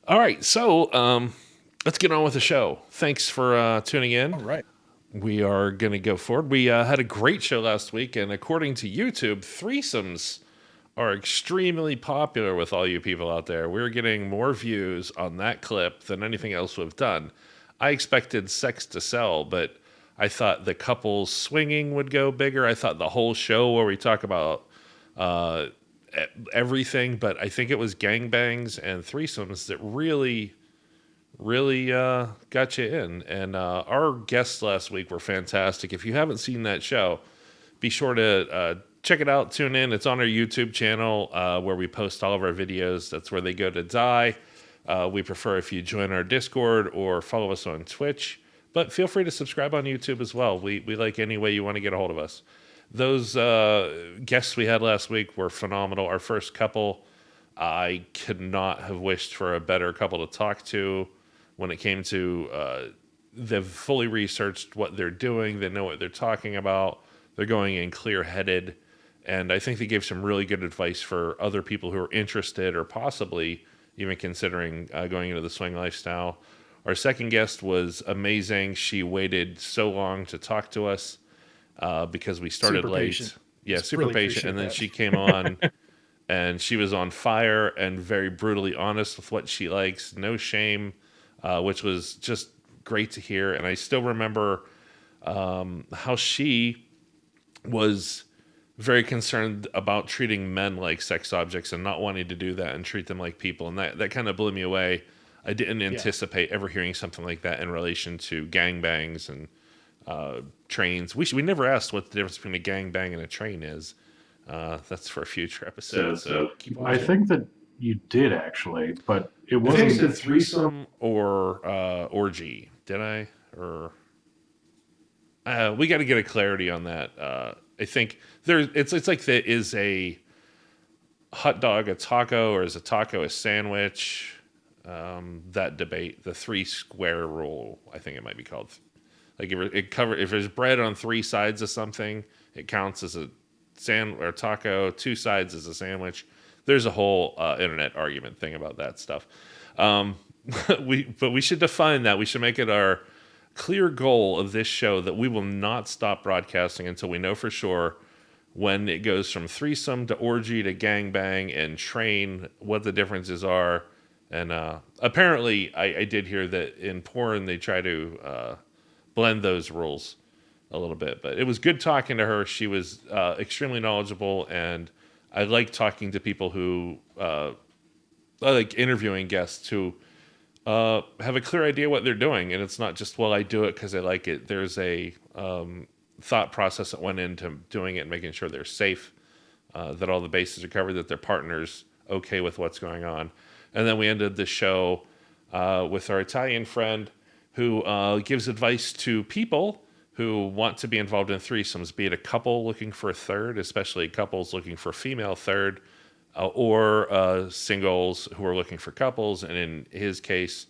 All right, so let's get on with the show. Thanks for tuning in. All right. We are going to go forward. We had a great show last week, and according to YouTube, threesomes are extremely popular with all you people out there. We're getting more views on that clip than anything else we've done. I expected sex to sell, but I thought the couples swinging would go bigger. I thought the whole show where we talk about uh, everything, but I think it was gangbangs and threesomes that really got you in. And our guests last week were fantastic. If you haven't seen that show, be sure to check it out. Tune in. It's on our YouTube channel where we post all of our videos. That's where they go to die. We prefer if you join our Discord or follow us on Twitch. But feel free to subscribe on YouTube as well. We like any way you want to get a hold of us. Those guests we had last week were phenomenal. Our first couple, I could not have wished for a better couple to talk to when it came to they've fully researched what they're doing. They know what they're talking about. They're going in clear headed. And I think they gave some really good advice for other people who are interested or possibly even considering going into the swing lifestyle. Our second guest was amazing. She waited so long to talk to us because we started Super patient. late. Yeah, super Really patient. appreciate And then that. she came on and she was on fire and very brutally honest with what she likes. No shame, which was just great to hear. And I still remember how she was very concerned about treating men like sex objects and not wanting to do that and treat them like people. And that kind of blew me away. I didn't Yeah. anticipate ever hearing something like that in relation to gangbangs and trains. We never asked what the difference between a gangbang and a train is. That's for a future episode. So keep I watching. think that you did actually, but it I think I wasn't said the threesome. threesome or orgy. Did I? Or we got to get a clarity on that. I think it's like there is a hot dog a taco or is a taco a sandwich? That debate, the three square rule, I think it might be called. Like if there's bread on three sides of something, it counts as a or taco. Two sides as a sandwich. There's a whole internet argument thing about that stuff. Um, but we should define that. We should make it our clear goal of this show that we will not stop broadcasting until we know for sure when it goes from threesome to orgy to gangbang and train, what the differences are. And apparently, I did hear that in porn they try to blend those rules a little bit. But it was good talking to her. She was extremely knowledgeable, and I like talking to people who I like interviewing guests who have a clear idea what they're doing, and it's not just well I do it because I like it. There's a thought process that went into doing it and making sure they're safe, that all the bases are covered, that their partner's okay with what's going on. And then we ended the show with our Italian friend who gives advice to people who want to be involved in threesomes, be it a couple looking for a third, especially couples looking for a female third, or singles who are looking for couples, and in his case,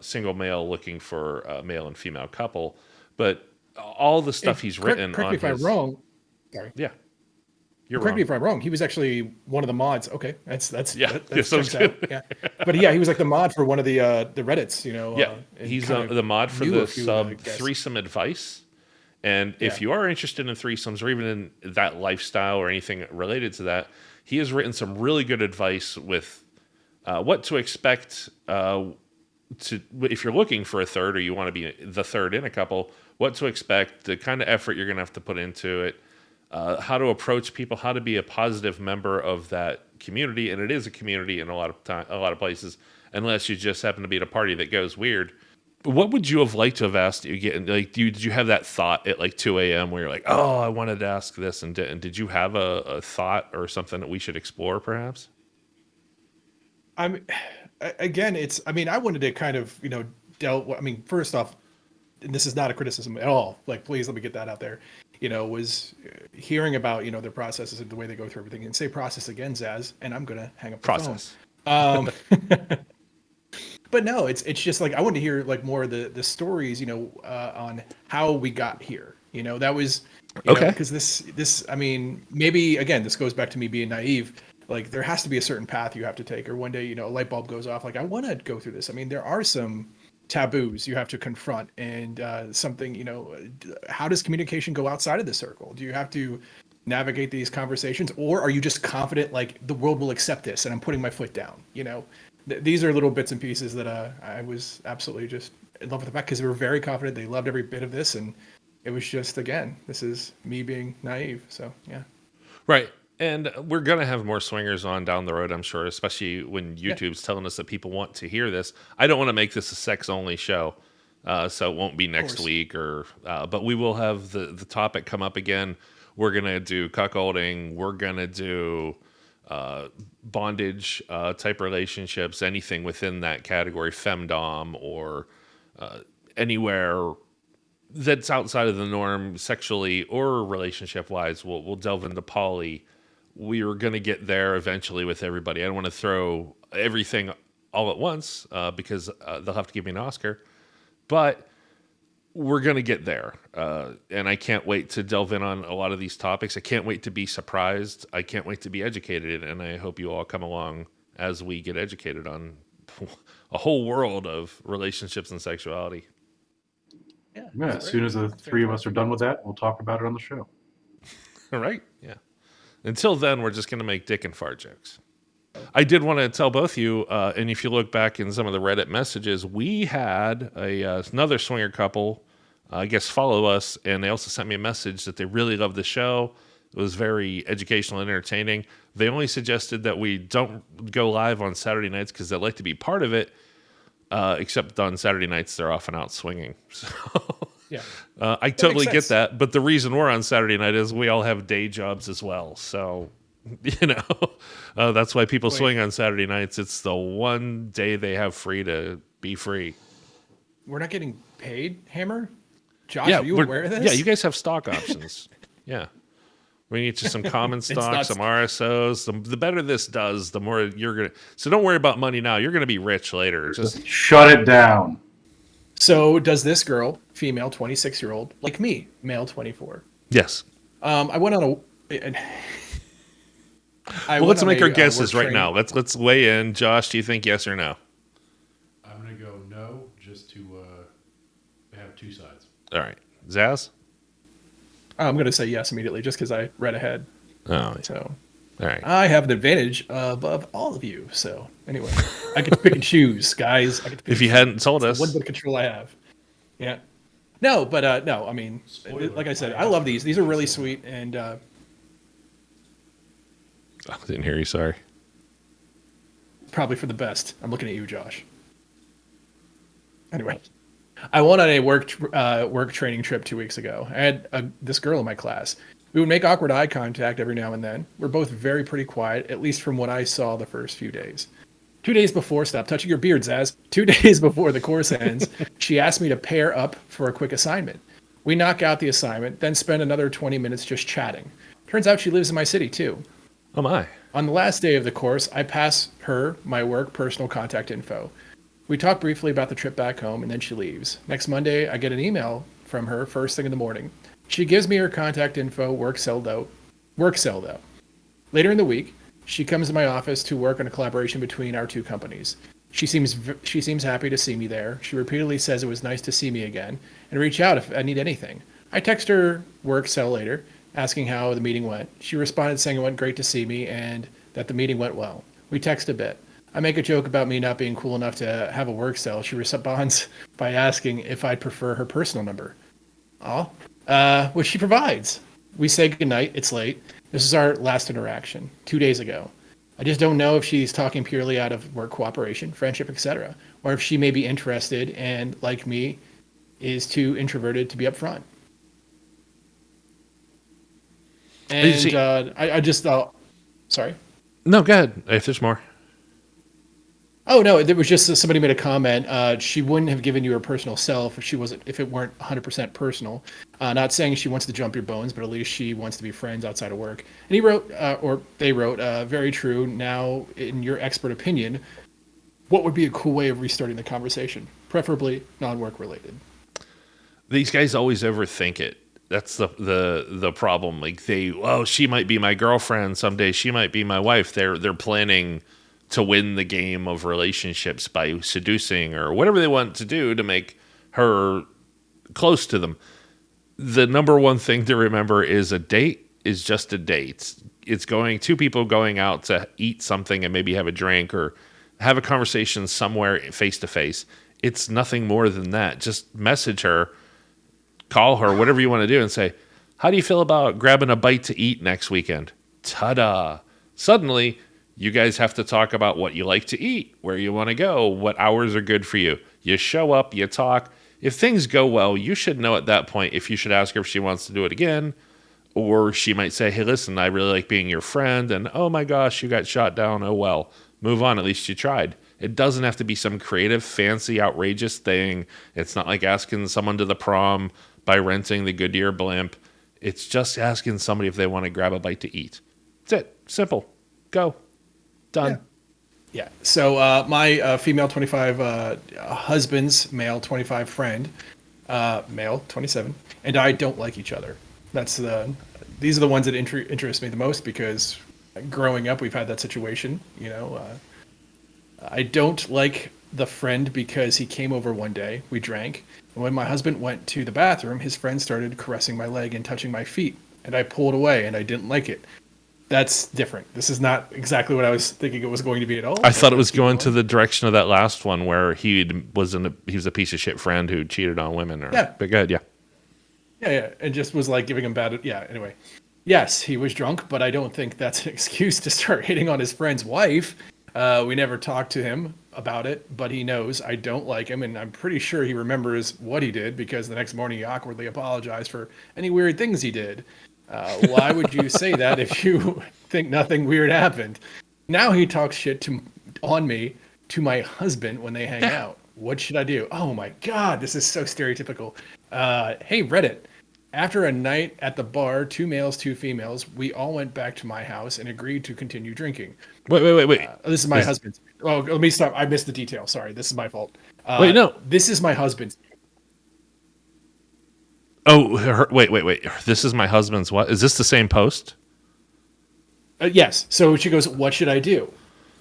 single male looking for a male and female couple. But all the stuff And he's correct, written correct me on if I'm his, wrong. Sorry. yeah, you're Correct me wrong. if I'm wrong. He was actually one of the mods. Okay, Yeah, yeah, that's sounds checks out. good. Yeah, but yeah, he was like the mod for one of the Reddits. Yeah, And he's kind of the mod for knew a the few of the sub guys. threesome advice. And Yeah. if you are interested in threesomes or even in that lifestyle or anything related to that, he has written some really good advice with what to expect to if you're looking for a third or you want to be the third in a couple, what to expect, the kind of effort you're going to have to put into it, how to approach people, how to be a positive member of that community, and it is a community in a lot of places, unless you just happen to be at a party that goes weird. What would you have liked to have asked you get like did you have that thought at like 2 a.m. where you're like, oh, I wanted to ask this, and did you have a thought or something that we should explore perhaps? I'm again. It's. I mean, I wanted to kind of dealt. I mean, first off, and this is not a criticism at all. Like, please let me get that out there. Was hearing about their processes and the way they go through everything. And say process again, Zaz, and I'm gonna hang up the phone. Process. Um, but no, it's just like I wanted to hear like more of the stories, on how we got here. That was, Okay. because this I mean maybe again this goes back to me being naive. like there has to be a certain path you have to take, or one day, a light bulb goes off. Like, I want to go through this. I mean, there are some taboos you have to confront, and something, how does communication go outside of the circle? Do you have to navigate these conversations, or are you just confident like the world will accept this and I'm putting my foot down? These are little bits and pieces that I was absolutely just in love with the fact, because they were very confident. They loved every bit of this, and it was just, again, this is me being naive. So yeah. Right. And we're going to have more swingers on down the road, I'm sure, especially when YouTube's telling us that people want to hear this. I don't want to make this a sex-only show, so it won't be next week. But we will have the topic come up again. We're going to do cuckolding. We're going to do bondage type relationships, anything within that category, femdom, or anywhere that's outside of the norm sexually or relationship-wise. We'll delve into poly. We're going to get there eventually with everybody. I don't want to throw everything all at once because they'll have to give me an Oscar. But we're going to get there. And I can't wait to delve in on a lot of these topics. I can't wait to be surprised. I can't wait to be educated. And I hope you all come along as we get educated on a whole world of relationships and sexuality. Yeah, as soon as the three of us are done with that, we'll talk about it on the show. All right. Yeah. Until then, we're just going to make dick and fart jokes. I did want to tell both of you, and if you look back in some of the Reddit messages, we had another swinger couple, I guess, follow us, and they also sent me a message that they really loved the show. It was very educational and entertaining. They only suggested that we don't go live on Saturday nights because they'd like to be part of it, except on Saturday nights they're often out swinging. So Yeah. I totally get that, but the reason we're on Saturday night is we all have day jobs as well. So, that's why people swing on Saturday nights. It's the one day they have free to be free. We're not getting paid, Hammer? Josh, are you aware of this? Yeah, you guys have stock options. Yeah. We need just some common stock, some RSOs. The better this does, the more you're going to... So don't worry about money now. You're going to be rich later. Just shut it down. So does this girl, female 26-year-old, like me, male 24? Yes. I went on a... let's make our guesses right now. Let's weigh in. Josh, do you think yes or no? I'm going to go no, just to have two sides. All right. Zaz? I'm going to say yes immediately, just because I read ahead. Oh, so... All right. I have an advantage above all of you. So anyway, I get to pick and choose, guys. If you hadn't told us, one bit of control I have. Yeah. No, but no. I mean, like I said, I love these. These are really sweet, and I didn't hear you. Sorry. Probably for the best. I'm looking at you, Josh. Anyway, I went on a work training trip 2 weeks ago. I had this girl in my class. We would make awkward eye contact every now and then. We're both pretty quiet, at least from what I saw the first few days. 2 days before, stop touching your beard, Zaz. 2 days before the course ends, she asked me to pair up for a quick assignment. We knock out the assignment, then spend another 20 minutes just chatting. Turns out she lives in my city, too. Oh, my. On the last day of the course, I pass her my work personal contact info. We talk briefly about the trip back home, and then she leaves. Next Monday, I get an email from her first thing in the morning. She gives me her contact info, work cell though. Later in the week, she comes to my office to work on a collaboration between our two companies. She seems happy to see me there. She repeatedly says it was nice to see me again and reach out if I need anything. I text her work cell later, asking how the meeting went. She responded saying it went great to see me and that the meeting went well. We text a bit. I make a joke about me not being cool enough to have a work cell. She responds by asking if I'd prefer her personal number. Which she provides. We say goodnight. It's late. This is our last interaction 2 days ago. I just don't know if she's talking purely out of work cooperation, friendship, etc., or if she may be interested and, like me, is too introverted to be upfront. And I just thought, sorry. No, go ahead. If there's more. Oh no! There was just somebody made a comment. She wouldn't have given you her personal cell if it weren't 100% personal. Not saying she wants to jump your bones, but at least she wants to be friends outside of work. And he wrote, or they wrote, very true. Now, in your expert opinion, what would be a cool way of restarting the conversation, preferably non-work related? These guys always overthink it. That's the problem. Like she might be my girlfriend someday. She might be my wife. They're planning to win the game of relationships by seducing or whatever they want to do to make her close to them. The number one thing to remember is a date is just a date. It's going two people going out to eat something and maybe have a drink or have a conversation somewhere face to face. It's nothing more than that. Just message her, call her, whatever you want to do, and say, how do you feel about grabbing a bite to eat next weekend? Ta-da. Suddenly, you guys have to talk about what you like to eat, where you want to go, what hours are good for you. You show up, you talk. If things go well, you should know at that point if you should ask her if she wants to do it again, or she might say, hey, listen, I really like being your friend, and oh my gosh, you got shot down. Oh well, move on. At least you tried. It doesn't have to be some creative, fancy, outrageous thing. It's not like asking someone to the prom by renting the Goodyear blimp. It's just asking somebody if they want to grab a bite to eat. That's it. Simple. Go. Done. Yeah. So my female 25 husband's male 25 friend, male 27, and I don't like each other. These are the ones that interest me the most because growing up we've had that situation. I don't like the friend because he came over one day, we drank, and when my husband went to the bathroom, his friend started caressing my leg and touching my feet, and I pulled away, and I didn't like it. That's different. This is not exactly what I was thinking it was going to be at all. I thought it was going to the direction of that last one where he was a piece of shit friend who cheated on women. Yeah. But good, yeah. Yeah, and just was like giving him bad. Yeah, anyway. Yes, he was drunk, but I don't think that's an excuse to start hitting on his friend's wife. We never talked to him about it, but he knows I don't like him, and I'm pretty sure he remembers what he did because the next morning he awkwardly apologized for any weird things he did. Why would you say that if you think nothing weird happened? Now he talks shit on me to my husband when they hang out. What should I do? Oh my God, this is so stereotypical. Hey, Reddit. After a night at the bar, 2 males, 2 females, we all went back to my house and agreed to continue drinking. Wait. This is my husband's. Oh, let me stop. I missed the detail. Sorry, this is my fault. Wait, no. This is my husband's. Oh, wait. This is my husband's what? Is this the same post? Yes. So she goes, what should I do?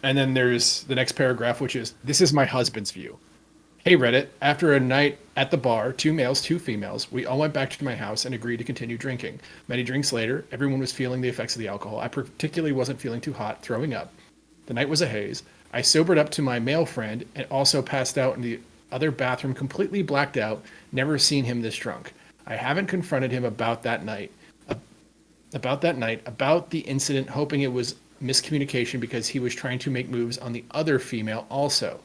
And then there's the next paragraph, which is, this is my husband's view. Hey, Reddit. After a night at the bar, 2 males, 2 females, we all went back to my house and agreed to continue drinking. Many drinks later, everyone was feeling the effects of the alcohol. I particularly wasn't feeling too hot, throwing up. The night was a haze. I sobered up to my male friend and also passed out in the other bathroom, completely blacked out, never seen him this drunk. I haven't confronted him about that night, about the incident, hoping it was miscommunication because he was trying to make moves on the other female also.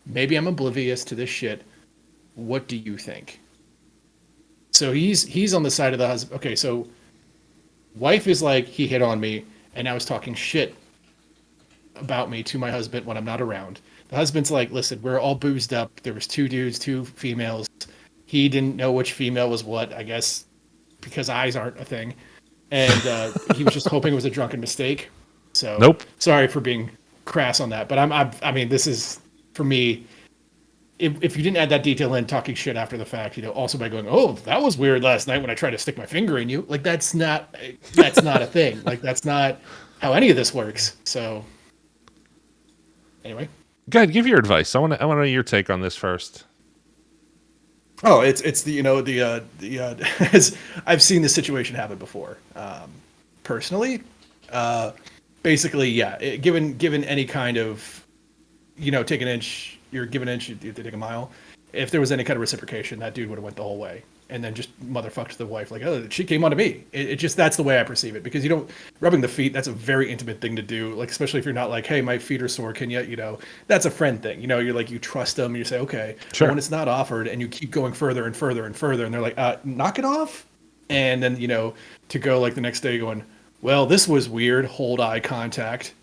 Maybe I'm oblivious to this shit. What do you think? So he's on the side of the husband. Okay, so wife is like, he hit on me, and now is talking shit about me to my husband when I'm not around. The husband's like, listen, we're all boozed up. There was 2 dudes, 2 females. He didn't know which female was what, I guess, because eyes aren't a thing. And he was just hoping it was a drunken mistake. So Nope. Sorry for being crass on that, but I mean, this is, for me, if you didn't add that detail in, talking shit after the fact, also by going, oh, that was weird last night when I tried to stick my finger in you. Like, that's not a thing. Like, that's not how any of this works. So anyway. Go ahead, give your advice. I want to know your take on this first. Oh, it's the as I've seen this situation happen before. Personally, basically, yeah. Given any kind of, take an inch, you're given an inch, you take a mile. If there was any kind of reciprocation, that dude would have went the whole way, and then just motherfucked the wife like, oh, she came onto me. It just, that's the way I perceive it, because rubbing the feet, that's a very intimate thing to do. Like, especially if you're not like, hey, my feet are sore, can you, that's a friend thing. You're like, you trust them, you say, okay. Sure. But when it's not offered and you keep going further and further and further, and they're like, knock it off. And then, to go like the next day going, well, this was weird, hold eye contact.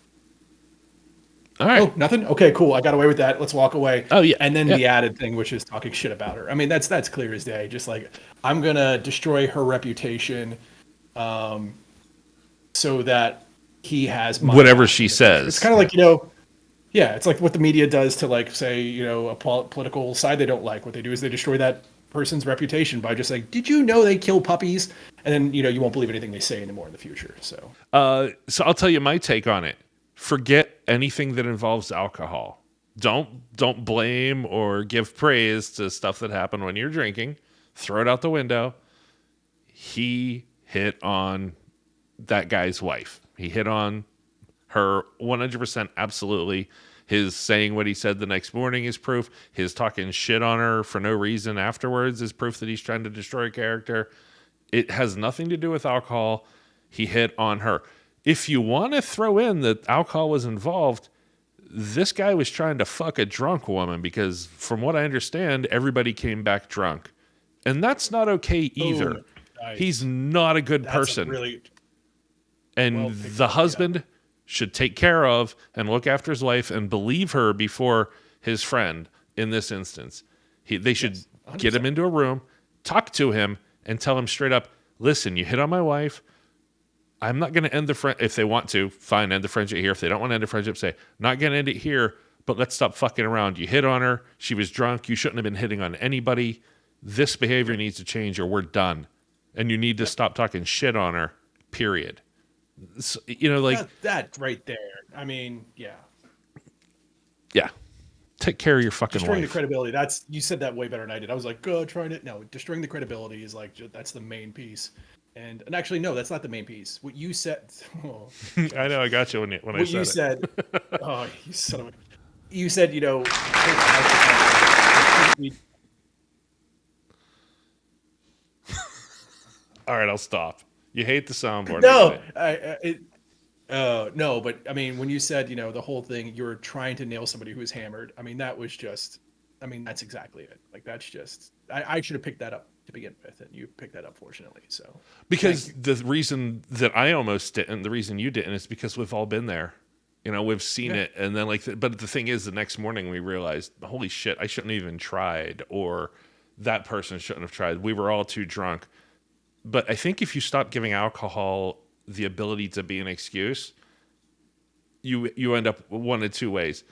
All right. Oh, nothing? Okay, cool. I got away with that. Let's walk away. Oh, yeah. And then Yeah. the added thing, which is talking shit about her. I mean, that's clear as day. Just like, I'm going to destroy her reputation so that he has my Whatever she says. It's kind of like, yeah, it's like what the media does to, like, say, a political side they don't like. What they do is they destroy that person's reputation by just saying, "Did you know they kill puppies?" And then you won't believe anything they say anymore in the future. So So I'll tell you my take on it. Forget anything that involves alcohol. Don't blame or give praise to stuff that happened when you're drinking. Throw it out the window. He hit on that guy's wife. He hit on her 100%, absolutely. His saying what he said the next morning is proof. His talking shit on her for no reason afterwards is proof that he's trying to destroy a character. It has nothing to do with alcohol. He hit on her. If you want to throw in that alcohol was involved, this guy was trying to fuck a drunk woman because, from what I understand, everybody came back drunk. And that's not okay either. Boom. Nice. He's not a good That's person. really And well picked the up, husband should take care of and look after his wife and believe her before his friend in this instance. They should get him into a room, talk to him, and tell him straight up, listen, you hit on my wife. I'm not going to end the friend. If they want to, fine, end the friendship here. If they don't want to end the friendship, say, not going to end it here, but let's stop fucking around. You hit on her. She was drunk. You shouldn't have been hitting on anybody. This behavior needs to change or we're done. And you need to stop talking shit on her, period. So, that right there. I mean, yeah. Take care of your fucking Destroying wife. the credibility. You said that way better than I did. I was like, destroying the credibility is like, that's the main piece. And actually, no, that's not the main piece. What you said. Oh, I know, I got you when I what you said it. said. Oh, you son of a. You said, All right, I'll stop. You hate the soundboard. No, no, but I mean, when you said, the whole thing, you were trying to nail somebody who was hammered. I mean, that was just, that's exactly it. Like, that's just, I should have picked that up to begin with, and you picked that up, fortunately. So, because the reason that I almost didn't, the reason you didn't, is because we've all been there. We've seen it, and then but the thing is, the next morning we realized, holy shit, I shouldn't have even tried, or that person shouldn't have tried. We were all too drunk. But I think if you stop giving alcohol the ability to be an excuse, you end up one of two ways.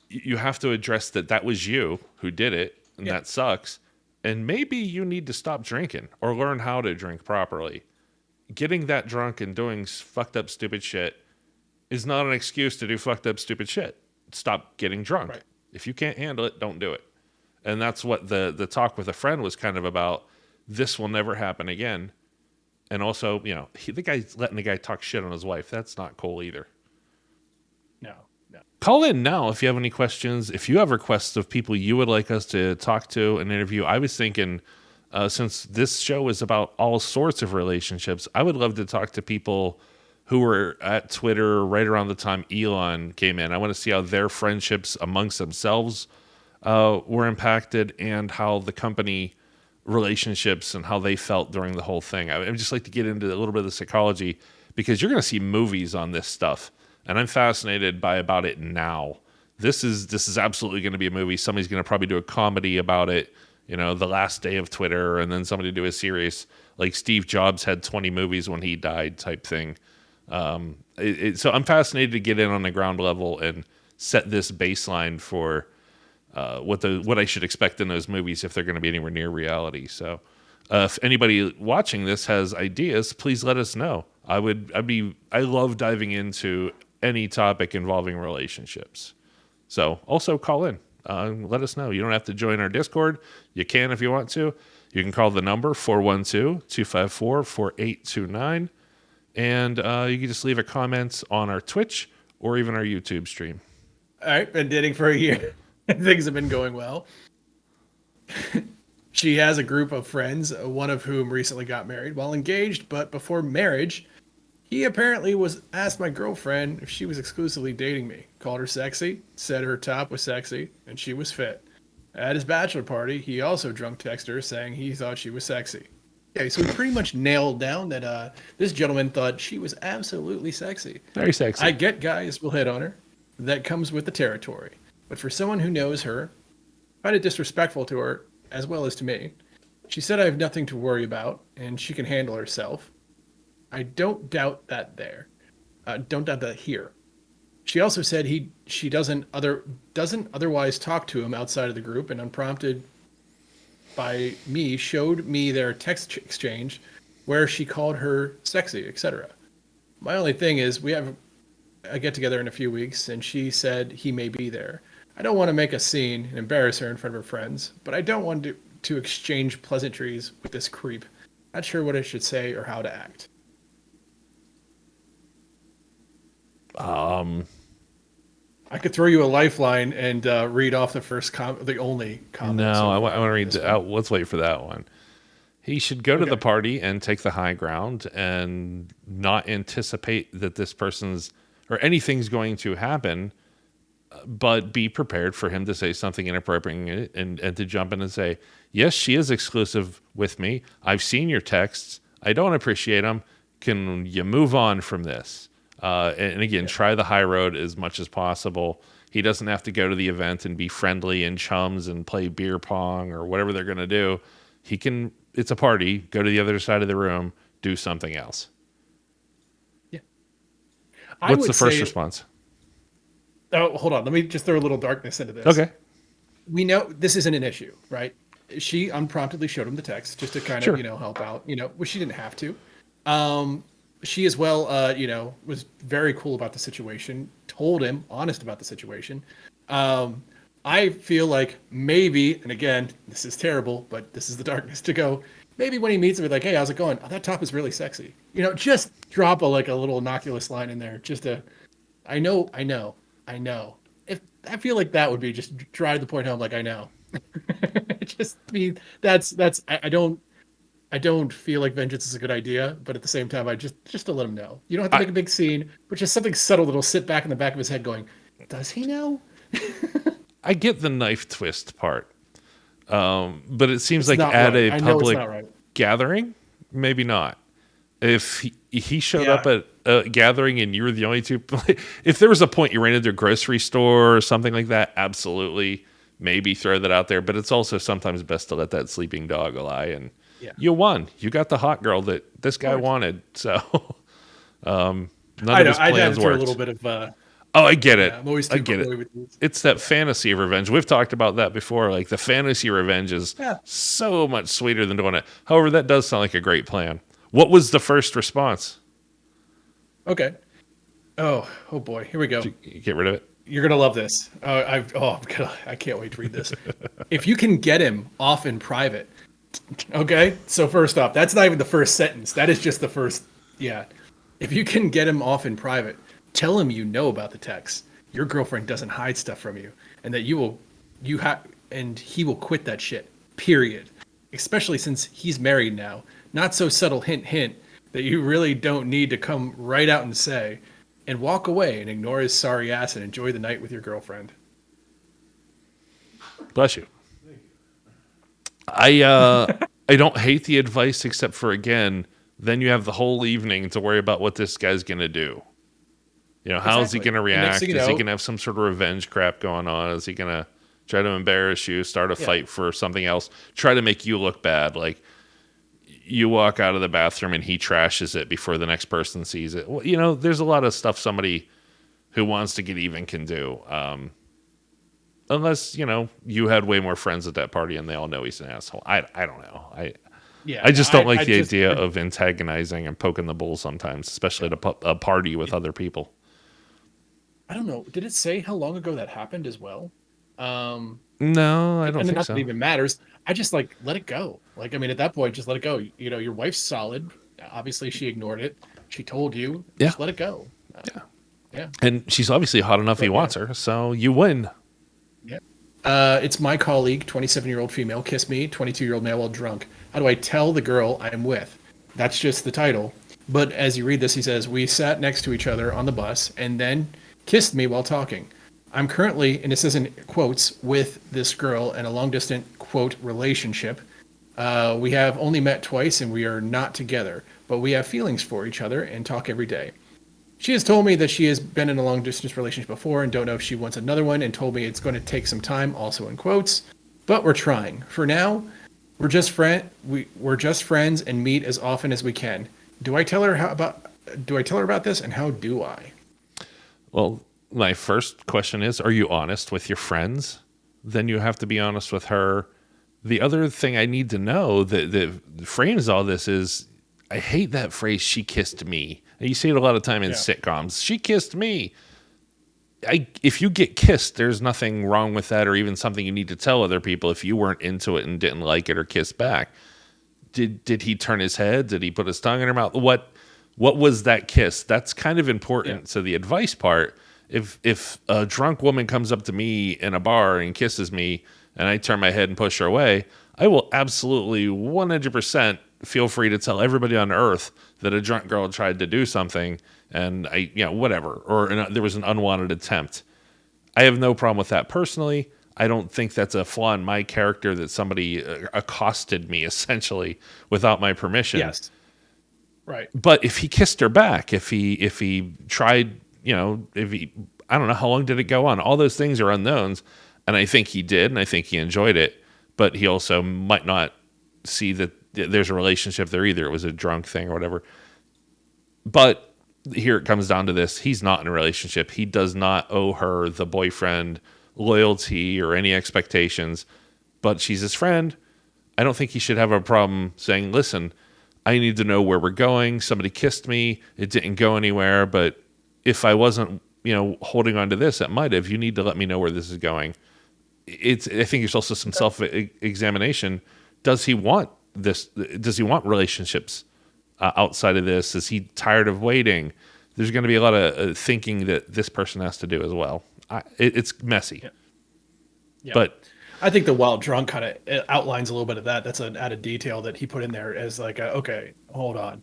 You have to address that was you who did it, and that sucks. And maybe you need to stop drinking or learn how to drink properly. Getting that drunk and doing fucked up, stupid shit is not an excuse to do fucked up, stupid shit. Stop getting drunk. Right. If you can't handle it, don't do it. And that's what the talk with a friend was kind of about. This will never happen again. And also, the guy's letting the guy talk shit on his wife. That's not cool either. no. Call in now if you have any questions. If you have requests of people you would like us to talk to and interview, I was thinking, since this show is about all sorts of relationships, I would love to talk to people who were at Twitter right around the time Elon came in. I want to see how their friendships amongst themselves were impacted and how the company relationships and how they felt during the whole thing. I would just like to get into a little bit of the psychology because you're going to see movies on this stuff. And I'm fascinated about it now. This is absolutely going to be a movie. Somebody's going to probably do a comedy about it, the last day of Twitter, and then somebody do a series like Steve Jobs had 20 movies when he died type thing. So I'm fascinated to get in on the ground level and set this baseline for what I should expect in those movies if they're going to be anywhere near reality. So if anybody watching this has ideas, please let us know. I love diving into any topic involving relationships. So also call in. Let us know. You don't have to join our Discord. You can if you want to. You can call the number 412-254-4829. And you can just leave a comment on our Twitch or even our YouTube stream. All right, been dating for a year. Things have been going well. She has a group of friends, one of whom recently got married while engaged, but before marriage, he apparently asked my girlfriend if she was exclusively dating me. Called her sexy, said her top was sexy, and she was fit. At his bachelor party, he also drunk texted her saying he thought she was sexy. Okay, so we pretty much nailed down that this gentleman thought she was absolutely sexy. Very sexy. I get guys will hit on her. That comes with the territory. But for someone who knows her, I find it disrespectful to her as well as to me. She said I have nothing to worry about and she can handle herself. I don't doubt that there. Don't doubt that here. She also said she doesn't otherwise talk to him outside of the group, and unprompted by me showed me their text exchange where she called her sexy, etc. My only thing is we have a get together in a few weeks, and she said he may be there. I don't want to make a scene and embarrass her in front of her friends, but I don't want to exchange pleasantries with this creep. Not sure what I should say or how to act. I could throw you a lifeline and read off the only comment. No, I want to read out. Let's wait for that one. He should go to the party and take the high ground and not anticipate that this person's or anything's going to happen, but be prepared for him to say something inappropriate and to jump in and say, yes, she is exclusive with me. I've seen your texts. I don't appreciate them. Can you move on from this? And again, try the high road as much as possible. He doesn't have to go to the event and be friendly and chums and play beer pong or whatever they're going to do. He can, it's a party, go to the other side of the room, do something else. Yeah. What's the first response? Oh, hold on. Let me just throw a little darkness into this. Okay. We know this isn't an issue, right? She unpromptedly showed him the text just to kind of, help out, which she didn't have to. She as well, was very cool about the situation, told him, honest about the situation. I feel like maybe, and again, this is terrible, but this is the darkness to go. Maybe when he meets him, like, hey, how's it going? Oh, that top is really sexy. Just drop a little innocuous line in there. Just I know. If I feel like that would be just drive the point home, like I know. Just that's I don't feel like vengeance is a good idea, but at the same time, I just to let him know. You don't have to make a big scene, but just something subtle that'll sit back in the back of his head, going, "Does he know?" I get the knife twist part, but it seems It's like not at right. a I know it's public not right. gathering, maybe not. If he showed up at a gathering and you were the only two, if there was a point you ran into a grocery store or something like that, absolutely, maybe throw that out there. But it's also sometimes best to let that sleeping dog lie. And you won. You got the hot girl that this guy wanted. So none of his plans worked. A little bit of. Oh, I get it. I'm always I get it. It's that fantasy of revenge. We've talked about that before. Like the fantasy revenge is so much sweeter than doing it. However, that does sound like a great plan. What was the first response? Okay. Oh boy. Here we go. Did you get rid of it? You're gonna love this. I can't wait to read this. If you can get him off in private. Okay. So first off, that's not even the first sentence. That is just the first. Yeah. If you can get him off in private, tell him you know about the text. Your girlfriend doesn't hide stuff from you, and that he will quit that shit. Period. Especially since he's married now. Not so subtle hint, hint, that you really don't need to come right out and say, and walk away and ignore his sorry ass and enjoy the night with your girlfriend. Bless you. I don't hate the advice except for, again, then you have the whole evening to worry about what this guy's going to do. How is he going to react? Is he going to have some sort of revenge crap going on? Is he going to try to embarrass you, start a fight for something else, try to make you look bad? Like, you walk out of the bathroom and he trashes it before the next person sees it. Well, there's a lot of stuff somebody who wants to get even can do. Unless, you had way more friends at that party and they all know he's an asshole. I don't know. I just don't like the idea of antagonizing and poking the bull sometimes, especially at a party with other people. I don't know. Did it say how long ago that happened as well? No, I don't think so. That even matters. I just let it go. At that point, just let it go. Your wife's solid. Obviously, she ignored it. She told you. Yeah. Just let it go. Yeah. And she's obviously hot enough he wants her, so you win. Yeah. It's my colleague, 27-year-old female, kissed me, 22-year-old male while drunk. How do I tell the girl I'm with? That's just the title. But as you read this, he says, we sat next to each other on the bus and then kissed me while talking. I'm currently, and this is in quotes, with this girl in a long-distance, quote, relationship. We have only met twice and we are not together, but we have feelings for each other and talk every day. She has told me that she has been in a long-distance relationship before and don't know if she wants another one, and told me it's going to take some time, also in quotes, but we're trying. For now, we're just friends and meet as often as we can. Do I tell her about this, and how do I? Well, my first question is, are you honest with your friends? Then you have to be honest with her. The other thing I need to know that frames all this is I hate that phrase, she kissed me. And you see it a lot of time in Yeah. sitcoms. She kissed me. If you get kissed, there's nothing wrong with that or even something you need to tell other people if you weren't into it and didn't like it or kiss back. Did he turn his head? Did he put his tongue in her mouth? What was that kiss? That's kind of important. Yeah. So the advice part, if a drunk woman comes up to me in a bar and kisses me and I turn my head and push her away, I will absolutely 100% feel free to tell everybody on earth that a drunk girl tried to do something and whatever, or there was an unwanted attempt. I have no problem with that personally. I don't think that's a flaw in my character that somebody accosted me essentially without my permission. Yes. Right. But if he kissed her back, if he tried, I don't know, how long did it go on? All those things are unknowns. And I think he did, and I think he enjoyed it. But he also might not see that there's a relationship there either. It was a drunk thing or whatever. But here it comes down to this. He's not in a relationship. He does not owe her the boyfriend loyalty or any expectations, but she's his friend. I don't think he should have a problem saying, listen, I need to know where we're going. Somebody kissed me. It didn't go anywhere. But if I wasn't, holding on to this, it might have. You need to let me know where this is going. I think there's also some self-examination. Does he want this? Does he want relationships outside of this? Is he tired of waiting? There's going to be a lot of thinking that this person has to do as well. It's messy. Yeah. Yeah. But I think the wild drunk kind of outlines a little bit of that. That's an added detail that he put in there as like, okay, hold on,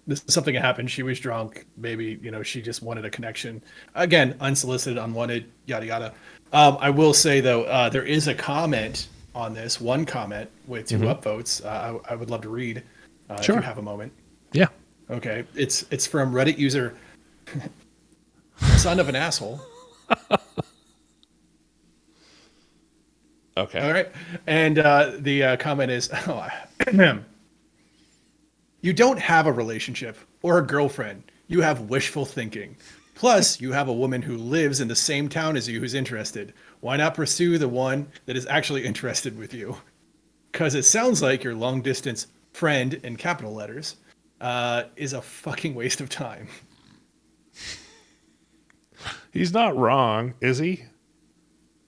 this is something that happened. She was drunk. Maybe, she just wanted a connection. Again, unsolicited, unwanted, yada, yada. I will say, though, there is a comment on this, one comment with 2 upvotes. I would love to read Sure. if you have a moment. yeah, Okay. It's from Reddit user Son of an Asshole. okay. All right. And the comment is, you don't have a relationship or a girlfriend. You have wishful thinking. Plus, you have a woman who lives in the same town as you who's interested. Why not pursue the one that is actually interested with you? Because it sounds like your long distance friend in capital letters is a fucking waste of time. He's not wrong, is he?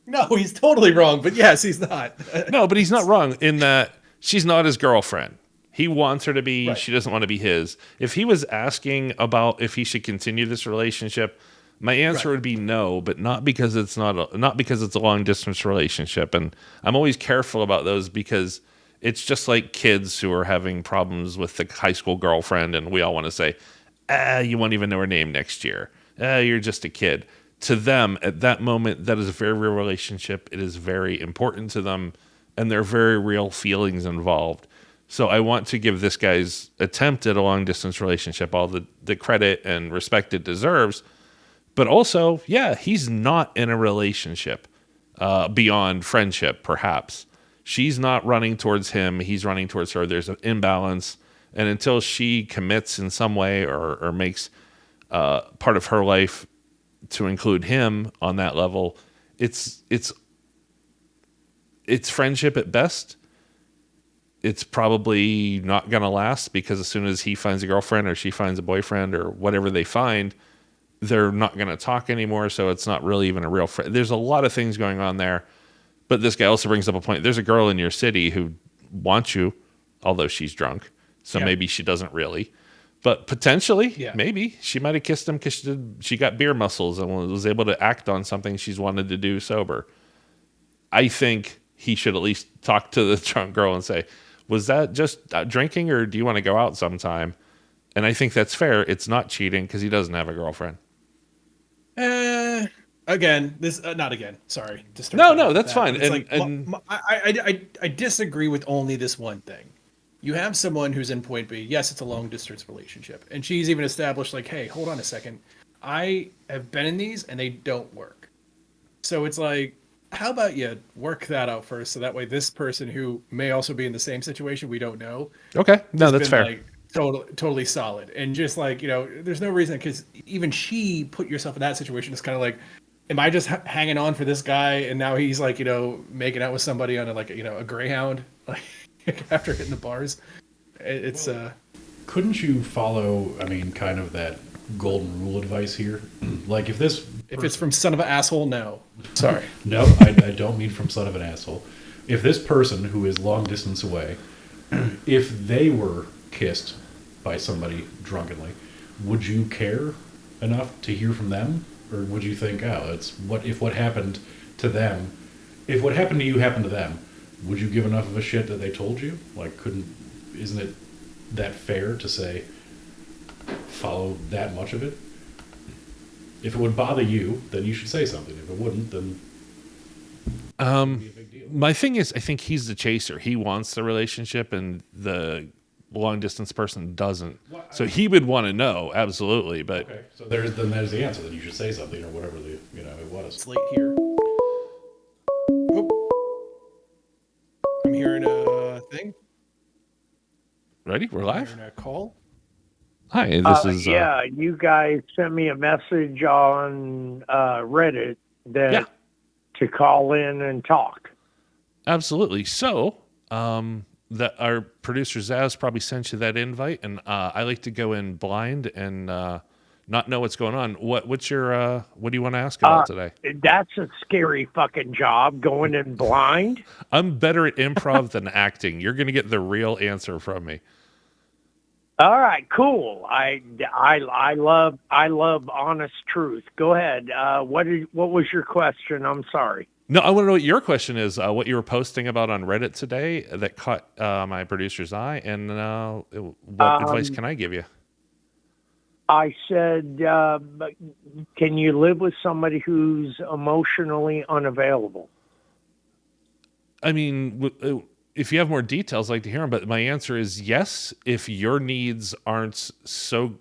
No, he's totally wrong. But yes, he's not. No, but he's not wrong in that she's not his girlfriend. He wants her to be. Right. She doesn't want to be his. If he was asking about if he should continue this relationship, my answer Right. would be no, but not because it's not because it's a long distance relationship. And I'm always careful about those because it's just like kids who are having problems with the high school girlfriend, and we all want to say, you won't even know her name next year. You're just a kid. To them, at that moment, that is a very real relationship. It is very important to them, and there are very real feelings involved. So I want to give this guy's attempt at a long distance relationship all the credit and respect it deserves. But also, yeah, he's not in a relationship beyond friendship, perhaps. She's not running towards him. He's running towards her. There's an imbalance. And until she commits in some way or makes part of her life to include him on that level, it's friendship at best. It's probably not going to last because as soon as he finds a girlfriend or she finds a boyfriend or whatever they find, they're not going to talk anymore. So it's not really even a real friend. There's a lot of things going on there. But this guy also brings up a point. There's a girl in your city who wants you, although she's drunk. So Yeah. maybe she doesn't really. But potentially, Yeah. maybe she might have kissed him because she got beer muscles and was able to act on something she's wanted to do sober. I think he should at least talk to the drunk girl and say, was that just drinking or do you want to go out sometime? And I think that's fair. It's not cheating because he doesn't have a girlfriend. Again, this not again. Sorry. To start No, with that's that. fine. It's And- like, I disagree with only this one thing. You have someone who's in point B. Yes, it's a long distance relationship, and she's even established like, hey, hold on a second. I have been in these and they don't work. So it's like, how about you work that out first, so that way this person who may also be in the same situation, we don't know. Okay. No, has that's been, fair. Like, totally solid, and just like there's no reason because even she put yourself in that situation. It's kind of like, am I just hanging on for this guy, and now he's like, making out with somebody on a Greyhound, like after hitting the bars? It's Couldn't you follow, I mean, kind of that golden rule advice here? Like if this if it's from son of an asshole, no. Sorry. No, I don't mean from son of an asshole. If this person who is long distance away, if they were kissed by somebody drunkenly, would you care enough to hear from them? Or would you think, oh, what happened to them, if what happened to you happened to them, would you give enough of a shit that they told you? Like, isn't it that fair to say, follow that much of it? If it would bother you, then you should say something. If it wouldn't, then it would be a big deal. My thing is, I think he's the chaser. He wants the relationship, and the long distance person doesn't. So he would want to know, absolutely. But Okay, so there's the answer. Then you should say something or whatever it was. It's late here. Oh, I'm hearing a thing. ready? We're live. Hearing a call. Hi, this is Yeah, you guys sent me a message on Reddit that Yeah. to call in and talk. absolutely. So, that our producer Zaz probably sent you that invite, and I like to go in blind and not know what's going on. What do you want to ask about today? That's a scary fucking job, going in blind. I'm better at improv than acting. You're going to get the real answer from me. All right, cool. I love honest truth. Go ahead. What was your question? I'm sorry. No, I want to know what your question is. What you were posting about on Reddit today that caught my producer's eye, and what advice can I give you? I said, can you live with somebody who's emotionally unavailable? I mean, if you have more details, I'd like to hear them. But my answer is yes. If your needs aren't so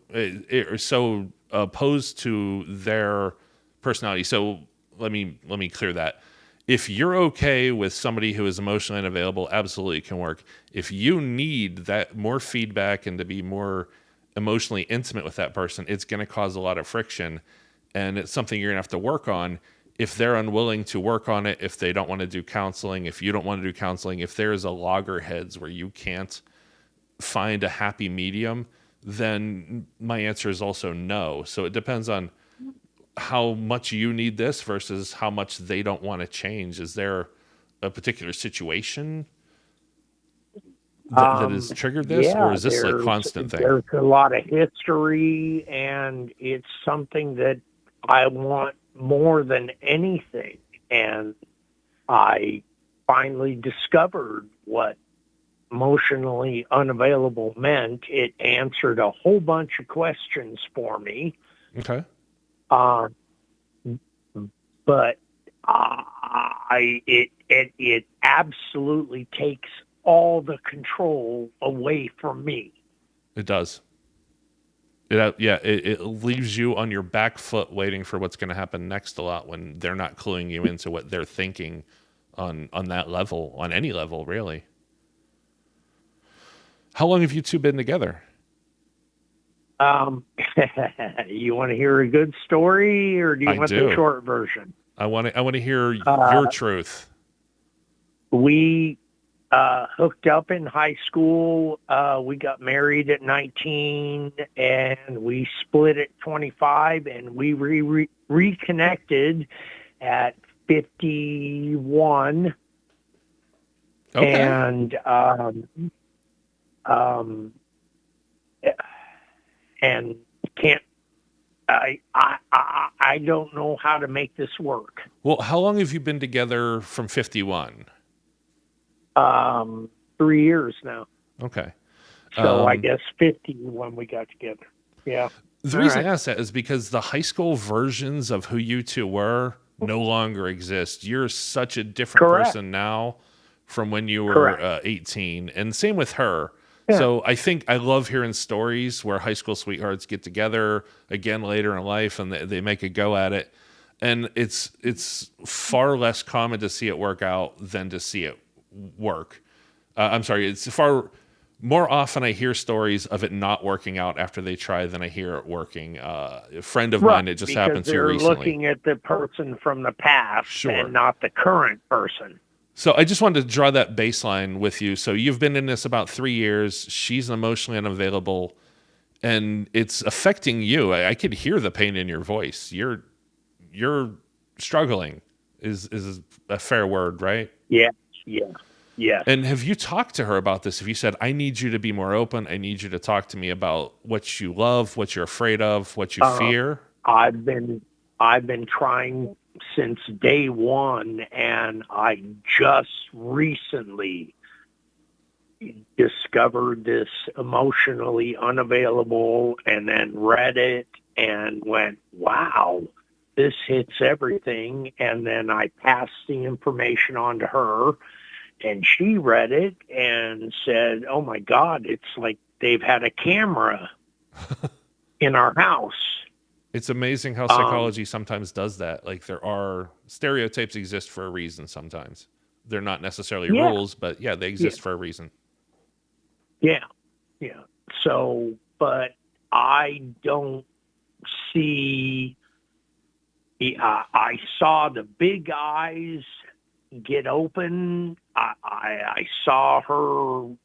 opposed to their personality, so let me clear that. If you're okay with somebody who is emotionally unavailable, absolutely it can work. If you need that more feedback and to be more emotionally intimate with that person, it's going to cause a lot of friction, and it's something you're going to have to work on. If they're unwilling to work on it, if they don't want to do counseling, if you don't want to do counseling, if there's a loggerheads where you can't find a happy medium, then my answer is also no. So it depends on how much you need this versus how much they don't want to change. Is there a particular situation that has triggered this, Yeah, or is this a constant thing? There's a lot of history, and it's something that I want more than anything. And I finally discovered what emotionally unavailable meant. It answered a whole bunch of questions for me. Okay. But it absolutely takes all the control away from me. It does. It leaves you on your back foot waiting for what's going to happen next a lot when they're not cluing you into what they're thinking on that level, on any level, really. How long have you two been together? You want to hear a good story, or do you want do. the short version? I want to hear your truth. We hooked up in high school. We got married at 19, and we split at 25, and we reconnected at 51. Okay. And can't. I don't know how to make this work. Well, how long have you been together from 51? 3 years now. Okay. So I guess 50 when we got together. Yeah. The reason I ask that is because the high school versions of who you two were no longer exist. You're such a different person now from when you were 18. And same with her. Yeah. So I think I love hearing stories where high school sweethearts get together again later in life and they make a go at it. And it's far less common to see it work out than to see it work. I'm sorry, it's far more often I hear stories of it not working out after they try than I hear it working. A friend of mine, it just because happened to they're recently. looking at the person from the past Sure. and not the current person. So I just wanted to draw that baseline with you. So you've been in this about 3 years. She's emotionally unavailable, and it's affecting you. I could hear the pain in your voice. You're struggling. Is a fair word, right? Yes, yes, yes. And have you talked to her about this? Have you said, I need you to be more open. I need you to talk to me about what you love, what you're afraid of, what you fear? I've been trying since day one, and I just recently discovered this emotionally unavailable, and then read it and went, wow, this hits everything. And then I passed the information on to her, and she read it and said, oh my God, it's like they've had a camera in our house. It's amazing how psychology sometimes does that. Like, there are stereotypes exist for a reason sometimes. They're not necessarily Yeah. rules, but yeah, they exist for a reason. Yeah, yeah. So, but I don't see. I saw the big eyes get open. I saw her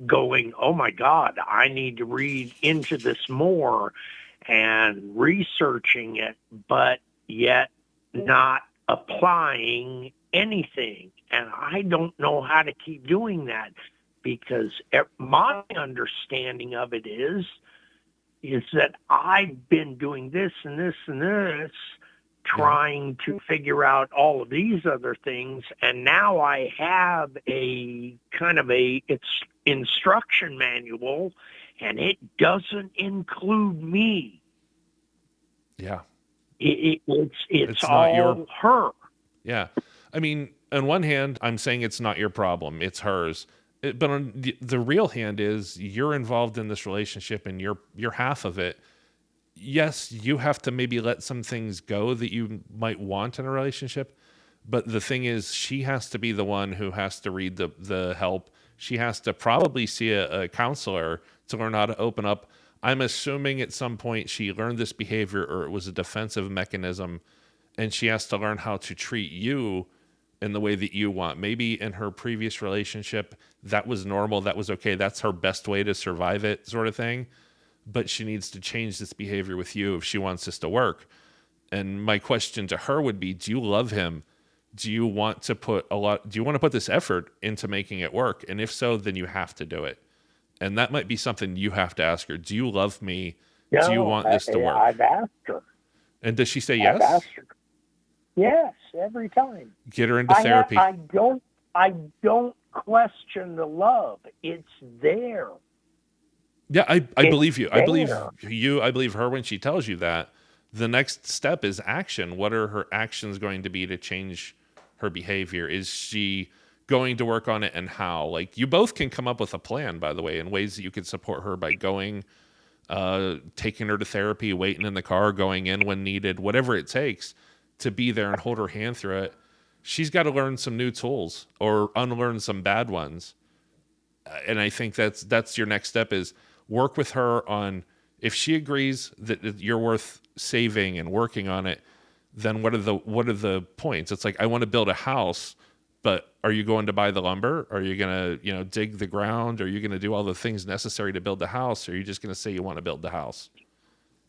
going, oh my God, I need to read into this more, and researching it, but yet not applying anything. And I don't know how to keep doing that, because my understanding of it is that I've been doing this and this and this, trying to figure out all of these other things, and now I have a kind of it's instruction manual, and it doesn't include me. Yeah. It's not all her. Yeah. I mean, on one hand, I'm saying it's not your problem, it's hers. But on the real hand is you're involved in this relationship and you're half of it. Yes, you have to maybe let some things go that you might want in a relationship. But the thing is, she has to be the one who has to read the help. She has to probably see a counselor to learn how to open up. I'm assuming at some point she learned this behavior, or it was a defensive mechanism, and she has to learn how to treat you in the way that you want. Maybe in her previous relationship, that was normal, that was okay, that's her best way to survive it, sort of thing. But she needs to change this behavior with you if she wants this to work. And my question to her would be, do you love him? Do you want to put this effort into making it work? And if so, then you have to do it. And that might be something you have to ask her. Do you love me? Do you want this to work? I've asked her. And does she say I've yes? asked her. Yes, every time. Get her into therapy. I don't question the love. It's there. Yeah, I believe you. I believe there. you. I believe her when she tells you that. The next step is action. What are her actions going to be to change her behavior? Is she going to work on it, and how? Like, you both can come up with a plan, by the way, in ways that you could support her by going, taking her to therapy, waiting in the car, going in when needed, whatever it takes to be there and hold her hand through it. She's got to learn some new tools or unlearn some bad ones. And I think that's your next step, is work with her on, if she agrees that you're worth saving and working on it, then what are the points? It's like, I want to build a house, but are you going to buy the lumber? Are you going to, dig the ground? Are you going to do all the things necessary to build the house? Or are you just going to say you want to build the house?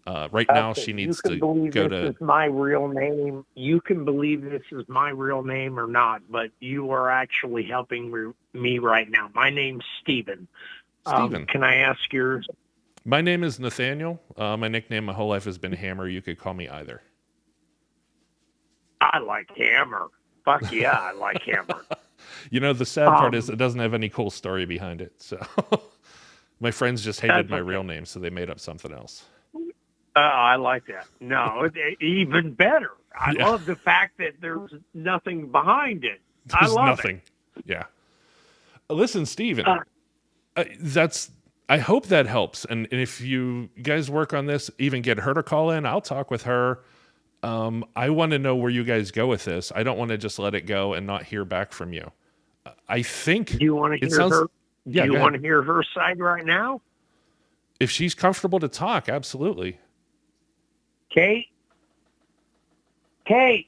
Right now, she needs to go to. This is my real name. You can believe this is my real name or not, but you are actually helping me right now. My name's Stephen. Stephen. Can I ask yours? My name is Nathaniel. My nickname my whole life has been Hammer. You could call me either. I like Hammer. Fuck yeah, I like Hammer. The sad part is it doesn't have any cool story behind it. So my friends just hated my real name, so they made up something else. I like that. No, even better. I love the fact that there's nothing behind it. There's I love nothing. It. Yeah. Listen, Steven, I hope that helps. And if you guys work on this, even get her to call in, I'll talk with her. I want to know where you guys go with this. I don't want to just let it go and not hear back from you. I think Do you want to hear her? Do Yeah, you go want ahead. to hear her side right now? If she's comfortable to talk, absolutely. Kate? Kate?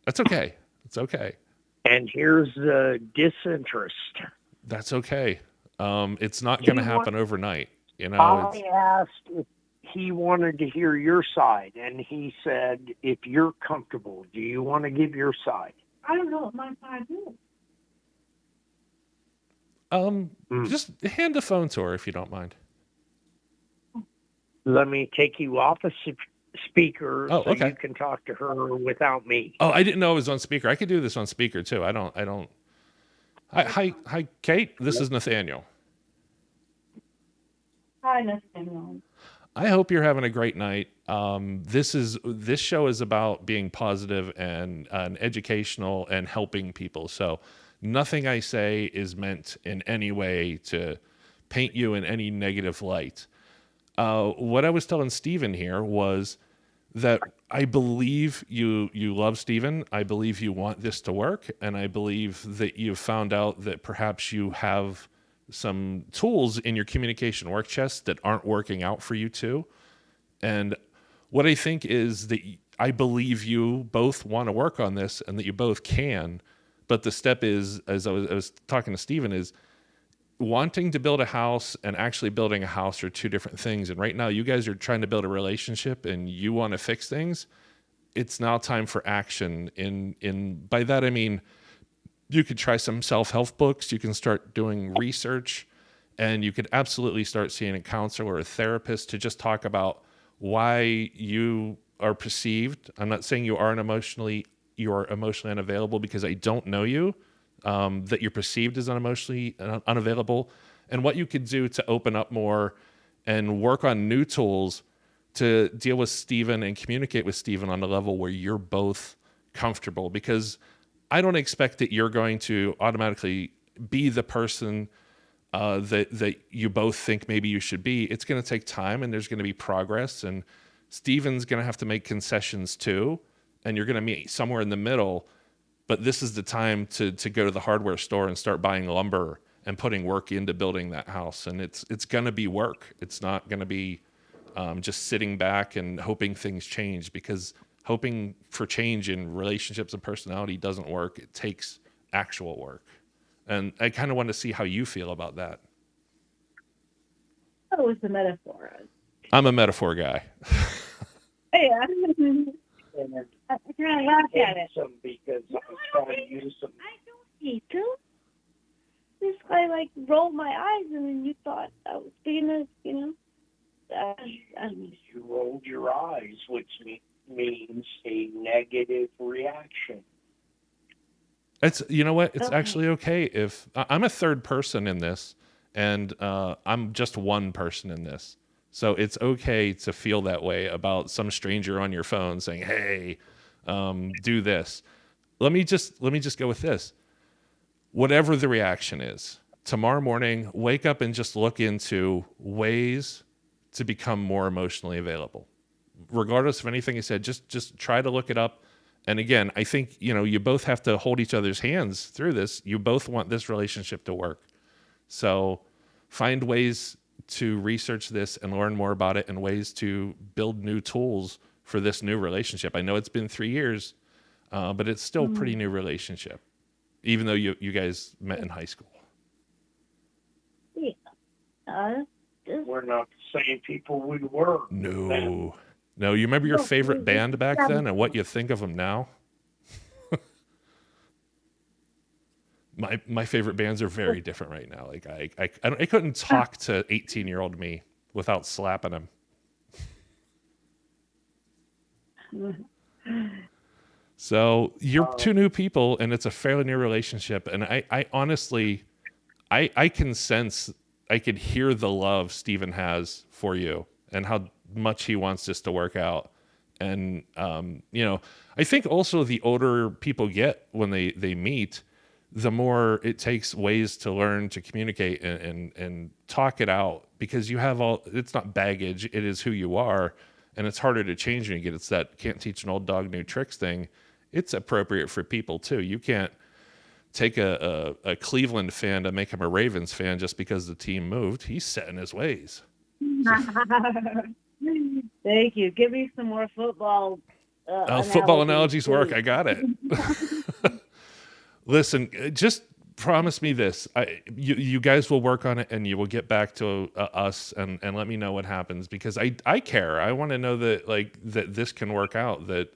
That's okay. It's okay. And here's the disinterest. That's okay. It's not going He to wa- happen overnight. You know, I asked if he wanted to hear your side, and he said, if you're comfortable, do you want to give your side? I don't know what my side is. Mm. just hand the phone to her if you don't mind. Let me take you off a speaker Oh, so okay. you can talk to her without me. Oh, I didn't know it was on speaker. I could do this on speaker too. I don't. Hi, Kate. This is Nathaniel. Hi, Nathaniel. I hope you're having a great night. This show is about being positive and educational and helping people. So nothing I say is meant in any way to paint you in any negative light. What I was telling Steven here was that I believe you love Steven. I believe you want this to work, and I believe that you've found out that perhaps you have some tools in your communication work chest that aren't working out for you too. And what I think is that I believe you both want to work on this and that you both can. But the step is, as I was talking to Steven, is wanting to build a house and actually building a house are two different things. And right now, you guys are trying to build a relationship and you want to fix things. It's now time for action. In by that I mean, you could try some self-help books. You can start doing research, and you could absolutely start seeing a counselor or a therapist to just talk about why you are perceived. I'm not saying you are emotionally unavailable, because I don't know you. That you're perceived as unemotionally unavailable, and what you could do to open up more and work on new tools to deal with Steven and communicate with Steven on a level where you're both comfortable. Because I don't expect that you're going to automatically be the person that you both think maybe you should be. It's going to take time, and there's going to be progress, and Steven's going to have to make concessions too, and you're going to meet somewhere in the middle. But this is the time to go to the hardware store and start buying lumber and putting work into building that house. And it's going to be work. It's not going to be just sitting back and hoping things change, because hoping for change in relationships and personality doesn't work. It takes actual work. And I kind of want to see how you feel about that. Oh, it's a metaphor. I'm a metaphor guy. Yeah. And I kind of laughed at it. some because I was trying to use some. I don't need to. Just I like rolled my eyes, and then you thought I was being a, I don't know. You rolled your eyes, which means a negative reaction. It's, you know what? It's Okay. actually okay if I'm a third person in this, and I'm just one person in this. So it's okay to feel that way about some stranger on your phone saying, "Hey, do this." Let me just go with this. Whatever the reaction is, tomorrow morning, wake up and just look into ways to become more emotionally available. Regardless of anything I said, just try to look it up. And again, I think, you both have to hold each other's hands through this. You both want this relationship to work. So find ways to research this and learn more about it, and ways to build new tools for this new relationship. I know it's been 3 years, but it's still a pretty new relationship, even though you guys met in high school. Yeah. Just, We're not the same people we were. No. No, you remember your No, favorite we- band back then and what you think of them now? My favorite bands are very different right now. Like I couldn't talk to 18-year-old me without slapping him. So you're two new people, and it's a fairly new relationship. And I honestly, I can sense, I could hear the love Steven has for you and how much he wants this to work out. And, I think also the older people get when they meet, the more it takes ways to learn to communicate and talk it out, because you have it's not baggage, it is who you are. and it's harder to change when you get it's that can't teach an old dog new tricks thing. It's appropriate for people too. You can't take a Cleveland fan to make him a Ravens fan just because the team moved. He's set in his ways. Thank you. Give me some more football. Football analogies work. I got it. Listen, just promise me this. You guys will work on it, and you will get back to us and let me know what happens, because I care. I want to know that that this can work out. That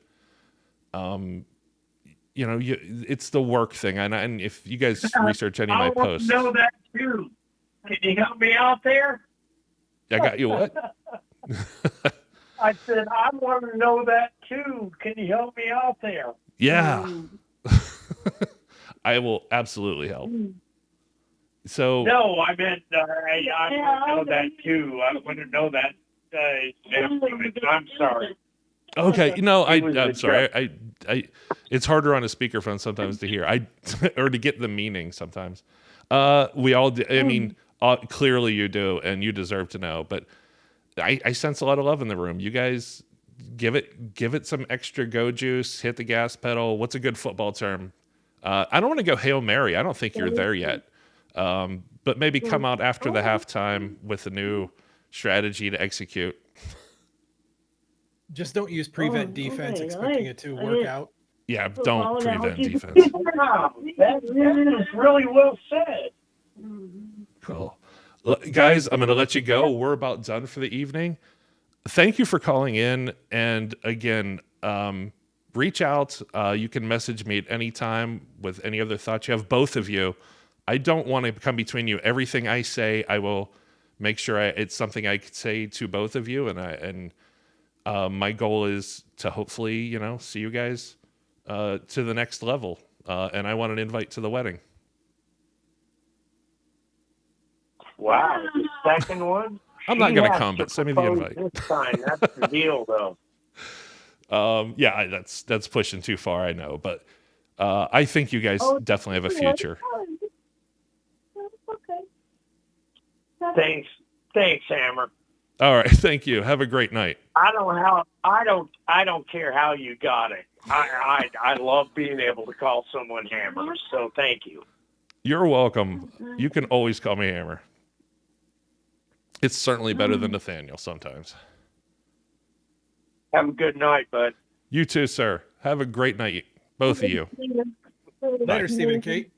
it's the work thing, and if you guys research any of my posts, I want to know that too. Can you help me out there? I got you. What? I said, I want to know that too. Can you help me out there? Yeah. I will absolutely help. So No, I meant I want to know that too. I want to know that. I'm sorry. okay, was I'm a sorry. I it's harder on a speakerphone sometimes to hear. Or to get the meaning sometimes. We all do. I mean, clearly you do, and you deserve to know. But I sense a lot of love in the room. You guys give it some extra go juice. Hit the gas pedal. What's a good football term? I don't want to go Hail Mary. I don't think you're there yet. But maybe come out after the halftime with a new strategy to execute. Just don't use prevent defense, okay, expecting it to work out. Yeah, Football don't prevent analogy. defense. Wow, that was really well said. Cool. Guys, I'm going to let you go. We're about done for the evening. Thank you for calling in. And again, reach out. You can message me at any time with any other thoughts you have, both of you. I don't want to come between you. Everything I say, I will make sure it's something I could say to both of you. And my goal is to hopefully, see you guys to the next level. And I want an invite to the wedding. Wow, the second one. I'm not She going to has come, but send me the propose invite. This time, that's the deal, though. Yeah, that's pushing too far, I know, but I think you guys definitely have a future. Okay. Thanks, Hammer. All right, thank you. Have a great night. I don't care how you got it. I love being able to call someone Hammer. So thank you. You're welcome. You can always call me Hammer. It's certainly better than Nathaniel sometimes. Have a good night, bud. You too, sir. Have a great night, both of you. Later, Stephen and Kate.